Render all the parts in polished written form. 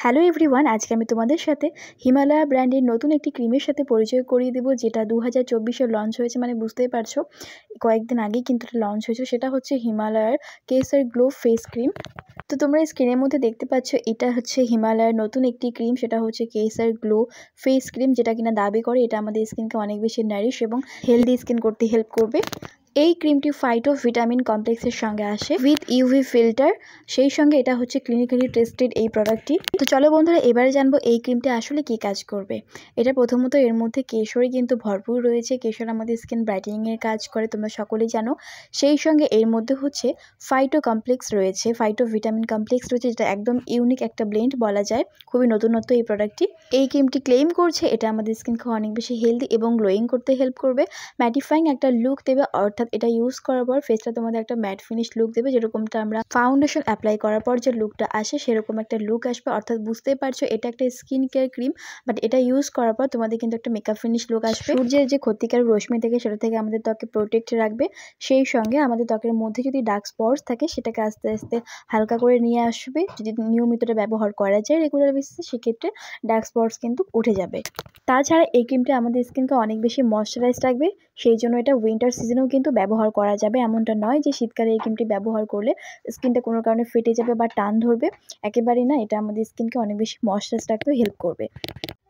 Hello everyone, আজকে আমি তোমাদের সাথে হিমালয়া ব্র্যান্ডের নতুন একটি ক্রিমের সাথে পরিচয় করিয়ে দেবো, যেটা 2024-এ লঞ্চ হয়েছে। মানে বুঝতেই পারছো, কয়েকদিন আগেই কিন্তু এটা লঞ্চ হয়েছে। সেটা হচ্ছে হিমালয়ার কেসার গ্লো ফেস ক্রিম। তো তোমরা স্ক্রিনের মধ্যে দেখতে পাচ্ছ, এটা হচ্ছে হিমালয়ার নতুন একটি ক্রিম, সেটা হচ্ছে কেসার গ্লো ফেস ক্রিম, যেটা কিনা দাবি করে এটা আমাদের স্কিনকে অনেক বেশি নারিশ এবং হেলদি স্কিন করতে হেল্প করবে। এই ক্রিমটি ফাইটো ভিটামিন কমপ্লেক্সের সঙ্গে আসে উইথ ইউভি ফিল্টার, সেই সঙ্গে এটা হচ্ছে ক্লিনিক্যালি টেস্টেড এই প্রোডাক্টটি। তো চলো বন্ধুরা, এবারে জানবো এই ক্রিমটি আসলে কি কাজ করবে। এটা প্রথমত এর মধ্যে কেশরই কিন্তু ভরপুর রয়েছে। কেশর আমাদের স্কিন ব্রাইটেনিংয়ের কাজ করে, তোমরা সকলেই জানো। সেই সঙ্গে এর মধ্যে হচ্ছে ফাইটো কমপ্লেক্স রয়েছে, ফাইটো ভিটামিন কমপ্লেক্স রয়েছে, যেটা একদম ইউনিক একটা ব্লেন্ড বলা যায়। খুবই নতুনত্ব এই প্রোডাক্টটি। এই ক্রিমটি ক্লেম করছে এটা আমাদের স্কিনকে অনেক বেশি হেলদি এবং গ্লোয়িং করতে হেল্প করবে, ম্যাটিফাইং একটা লুক দেবে। অর্থাৎ এটা ইউজ করার পর ফেসটা তোমাদের একটা ম্যাট ফিনিশ লুক দেবে, যেরকমটা আমরা ফাউন্ডেশন অ্যাপ্লাই করার পর যে লুকটা আসে সেরকম একটা লুক আসবে। অর্থাৎ বুঝতেই পারছো, এটা একটা স্কিন কেয়ার ক্রিম, বাট এটা ইউজ করার পর তোমাদের কিন্তু একটা মেকআপ ফিনিশ লুক আসবে। সূর্যের যে ক্ষতিকারক রশ্মি থেকে সেটা থেকে আমাদের ত্বকে প্রোটেক্ট রাখবে। সেই সঙ্গে আমাদের ত্বকের মধ্যে যদি ডার্ক স্পটস থাকে সেটাকে আস্তে আস্তে হালকা করে নিয়ে আসবে। যদি নিয়মিত ব্যবহার করা যায় রেগুলার বেসিসে, সেক্ষেত্রে ডার্ক স্পটস কিন্তু উঠে যাবে। তাছাড়া এই ক্রিমটা আমাদের স্কিনকে অনেক বেশি ময়শ্চারাইজ রাখবে, সেই জন্য এটা উইন্টার সিজনেও কিন্তু ব্যবহার করা যাবে। এমনটা নয় যে শীতকালে এই ক্রিমটি ব্যবহার করলে স্কিনটা কোনো কারণে ফেটে যাবে বা টান ধরবে, একেবারেই না। এটা আমাদের স্কিনকে অনেক বেশি ময়শ্চারাইজ রাখতেও হেল্প করবে।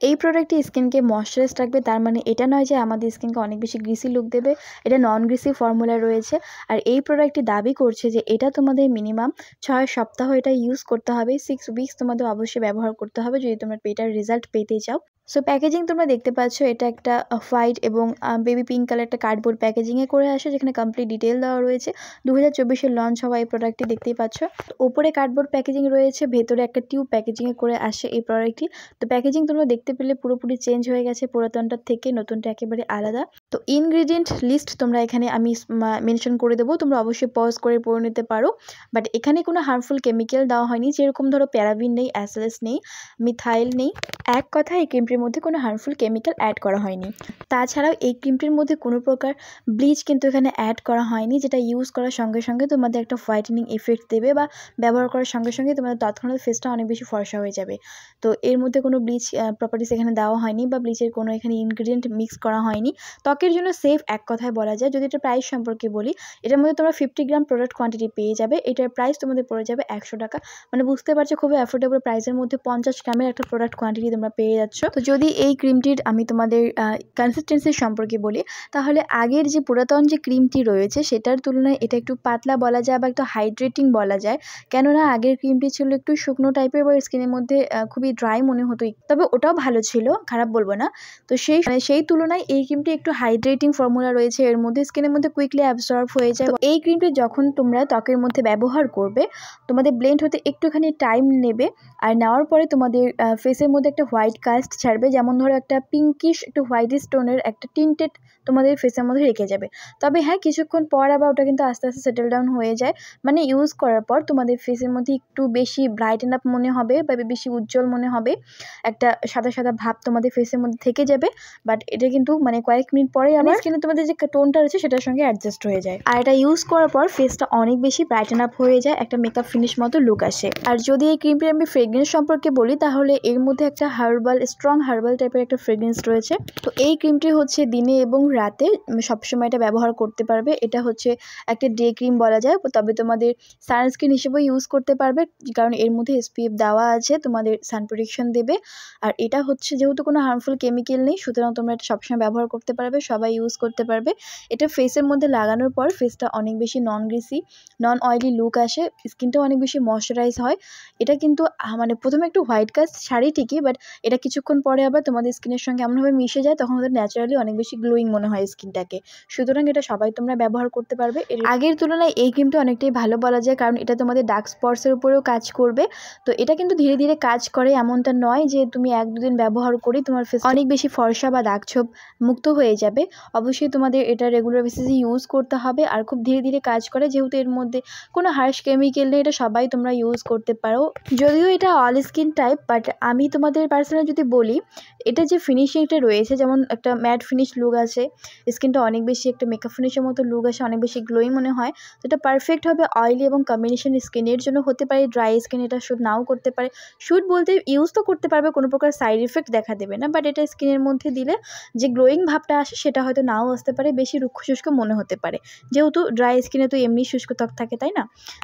এই প্রোডাক্টটি স্কিনকে ময়শ্চারাইজ রাখবে, তার মানে এটা নয় যে আমাদের স্কিনকে অনেক বেশি গ্রিসি লুক দেবে। এটা নন গ্রিসি ফর্মুলা রয়েছে। আর এই প্রোডাক্টটি দাবি করছে যে এটা তোমাদের মিনিমাম 6 সপ্তাহ এটা ইউজ করতে হবে। 6 উইকস তোমাদের অবশ্যই ব্যবহার করতে হবে যদি তোমরা এটার রেজাল্ট পেতে চাও। সো প্যাকেজিং তোমরা দেখতে পাচ্ছ, এটা একটা হোয়াইট এবং বেবি পিঙ্ক কালার একটা কার্ডবোর্ড প্যাকেজিংয়ে করে আসে, যেখানে কমপ্লিট ডিটেল দেওয়া রয়েছে। 2024-এ লঞ্চ হওয়া এই প্রোডাক্টটি দেখতেই পাচ্ছ। ওপরে কার্ডবোর্ড প্যাকেজিং রয়েছে, ভেতরে একটা টিউব প্যাকেজিংয়ে করে আসে এই প্রোডাক্টটি। তো প্যাকেজিং তোমরা দেখতে পেলে পুরোপুরি চেঞ্জ হয়ে গেছে পুরাতনটার থেকে, নতুনটা একেবারে আলাদা। তো ইনগ্রিডিয়েন্ট লিস্ট তোমরা এখানে আমি মেনশন করে দেবো, তোমরা অবশ্যই পজ করে পড়ে নিতে পারো। বাট এখানে কোনো হার্মফুল কেমিক্যাল দেওয়া হয়নি, যেরকম ধরো প্যারাবিন নেই, অ্যাসেলেস নেই, মিথাইল নেই। এক কথা, এই ক্রিমটির মধ্যে কোনো হার্মফুল কেমিক্যাল অ্যাড করা হয়নি। তাছাড়াও এই ক্রিমটির মধ্যে কোনো প্রকার ব্লিচ কিন্তু এখানে অ্যাড করা হয়নি, যেটা ইউজ করার সঙ্গে সঙ্গে তোমাদের একটা হোয়াইটেনিং এফেক্ট দেবে, বা ব্যবহার করার সঙ্গে সঙ্গে তোমাদের তৎক্ষণাৎ ফেসটা অনেক বেশি ফর্সা হয়ে যাবে। তো এর মধ্যে কোনো ব্লিচ প্রপার্টিস এখানে দেওয়া হয়নি, বা ব্লিচের কোনো এখানে ইনগ্রিডিয়েন্ট মিক্স করা হয়নি। ত্বকের জন্য সেফ এক কথায় বলা যায়। যদি এটা প্রাইস সম্পর্কে বলি, এটার মধ্যে তোমরা 50 গ্রাম প্রোডাক্ট কোয়ান্টিটি পেয়ে যাবে। এটার প্রাইস তোমাদের পড়ে যাবে 100 টাকা। মানে বুঝতে পারছো, খুবই অ্যাফোর্ডেবল প্রাইসের মধ্যে 50 গ্রামের একটা প্রোডাক্ট কোয়ান্টিটি তোমরা পেয়ে যাচ্ছ। তো যদি এই ক্রিমটির আমি তোমাদের কনসিস্টেন্সি সম্পর্কে বলি, তাহলে আগের যে পুরাতন যে ক্রিমটি রয়েছে সেটার তুলনায় এটা একটু পাতলা বলা যায়, বা একটু হাইড্রেটিং বলা যায়। কেননা আগের ক্রিমটি ছিল একটু শুকনো টাইপের, বা স্কিনের মধ্যে খুবই ড্রাই মনে হতো, তবে ওটাও ভালো ছিল, খারাপ বলবো না। তো সেই তুলনায় এই ক্রিমটি একটু হাইড্রেটিং ফর্মুলা রয়েছে এর মধ্যে, স্কিনের মধ্যে কুইকলি অ্যাবজর্ব হয়ে যায়। তো এই ক্রিমটি যখন তোমরা ত্বকের মধ্যে ব্যবহার করবে, তোমাদের ব্লেন্ড হতে একটুখানি টাইম নেবে। আর নেওয়ার পরে তোমাদের ফেসের মধ্যে একটা হোয়াইট কাস্ট ছাড়বে, যেমন ধরো একটা পিঙ্কিশ একটু হোয়াইট স্টোনের একটা টিন্টেড তোমাদের ফেসের মধ্যে রেখে যাবে। তবে হ্যাঁ, কিছুক্ষণ পর আবার ওটা কিন্তু আস্তে আস্তে সেটেল ডাউন হয়ে যায়। মানে ইউজ করার পর তোমাদের ফেসের মধ্যে একটু বেশি ব্রাইটেন আপ মনে হবে, বা বেশি উজ্জ্বল মনে হবে, একটা সাদা সাদা ভাব তোমাদের ফেসের মধ্যে থেকে যাবে। বাট এটা কিন্তু মানে কয়েক মিনিট পরে আমার স্কিনে তোমাদের যে টোনটা রয়েছে সেটার সঙ্গে অ্যাডজাস্ট হয়ে যায়। আর এটা ইউজ করার পর ফেসটা অনেক বেশি ব্রাইটেন আপ হয়ে যায়, একটা মেকআপ ফিনিশ মতো লুক আসে। আর যদি এই ক্রিমটির আমি ফ্রেগ্রেন্স সম্পর্কে বলি, তাহলে এর মধ্যে একটা স্ট্রং হার্বাল টাইপের একটা ফ্রেগ্রেন্স রয়েছে। তো এই ক্রিমটি হচ্ছে দিনে এবং রাতে সবসময় এটা ব্যবহার করতে পারবে। এটা হচ্ছে একটা ডে ক্রিম বলা যায়, তবে তোমাদের সানস্ক্রিন হিসেবেও ইউজ করতে পারবে, কারণ এর মধ্যে SPF দেওয়া আছে, তোমাদের সান প্রোটেকশন দেবে। আর এটা হচ্ছে যেহেতু কোনো হার্মফুল কেমিক্যাল নেই, সুতরাং তোমরা এটা সবসময় ব্যবহার করতে পারবে, সবাই ইউজ করতে পারবে। এটা ফেসের মধ্যে লাগানোর পর ফেসটা অনেক বেশি নন গ্রিসি, নন অয়েলি লুক আসে, স্কিনটাও অনেক বেশি ময়শ্চারাইজ হয়। এটা কিন্তু মানে প্রথমে একটু হোয়াইট কাস্ট ছাড়ি ঠিকই, বাট এটা কিছুক্ষণ পরে আবার তোমাদের স্কিনের সঙ্গে এমনভাবে মিশে যায়, তখন ওদের ন্যাচারালি অনেক বেশি গ্লোয়িং মনে হয় স্কিনটাকে। সুতরাং এটা সবাই তোমরা ব্যবহার করতে পারবে। আগের তুলনায় এই ক্রিমটা অনেকটাই ভালো বলা যায়, কারণ এটা তোমাদের ডার্ক স্পটসের উপরেও কাজ করবে। তো এটা কিন্তু ধীরে ধীরে কাজ করে, এমনটা নয় যে তুমি 1-2 দিন ব্যবহার করেই তোমার ফেস অনেক বেশি ফর্সা বা দাগ ছোপ মুক্ত হয়ে যাবে। যাবে। অবশ্যই তোমাদের এটা রেগুলার বেসিসে ইউজ করতে হবে আর খুব ধীরে ধীরে কাজ করে, যেহেতু এর মধ্যে কোনো হার্শ কেমিক্যাল নেই, এটা সবাই তোমরা ইউজ করতে পারো। যদিও এটা অল স্কিন টাইপ, বাট আমি তোমাদের পার্সোনাল যদি বলি, এটা যে ফিনিশিংটা রয়েছে, যেমন একটা ম্যাট ফিনিশ লুক আছে, স্কিনটা অনেক বেশি একটা মেকআপ ফিনিশের মতো লুক আসে, অনেক বেশি গ্লোয়িং মনে হয়। তো এটা পারফেক্ট হবে অয়েলি এবং কম্বিনেশন স্কিনের জন্য, হতে পারে ড্রাই স্কিন এটা শ্যুট নাও করতে পারে। শ্যুট বলতে ইউজ তো করতে পারবে, কোনো প্রকার সাইড ইফেক্ট দেখা দেবে না, বাট এটা স্কিনের মধ্যে দিলে যে গ্লোয়িং ভাবটা আসে সেটা হয়তো নাও আসতে পারে, বেশি রুক্ষ শুষ্ক মনে হতে পারে, যেহেতু ড্রাই স্কিনে তো এমনি শুষ্ক ত্বক থাকে, তাই না?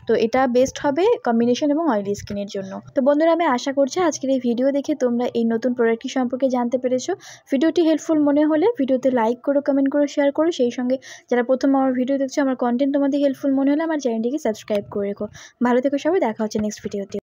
তো এটা বেস্ট হবে কম্বিনেশন এবং অয়েলি স্কিনের জন্য। তো বন্ধুরা, আমি আশা করছি আজকের এই ভিডিও দেখে তোমরা এই নতুন প্রোডাক্টটি সম্পর্কে জানতে পেরেছো। ভিডিওটি হেল্পফুল মনে হলে ভিডিওতে লাইক করো, কমেন্ট করো, শেয়ার করো। সেই সঙ্গে যারা প্রথম আমার ভিডিও দেখছো, আমার কন্টেন্ট তোমাদের হেল্পফুল মনে হলে আমার চ্যানেলটিকে সাবস্ক্রাইব করে রেখো। ভালো থেকো সবাই, দেখা হচ্ছে নেক্সট ভিডিওতে।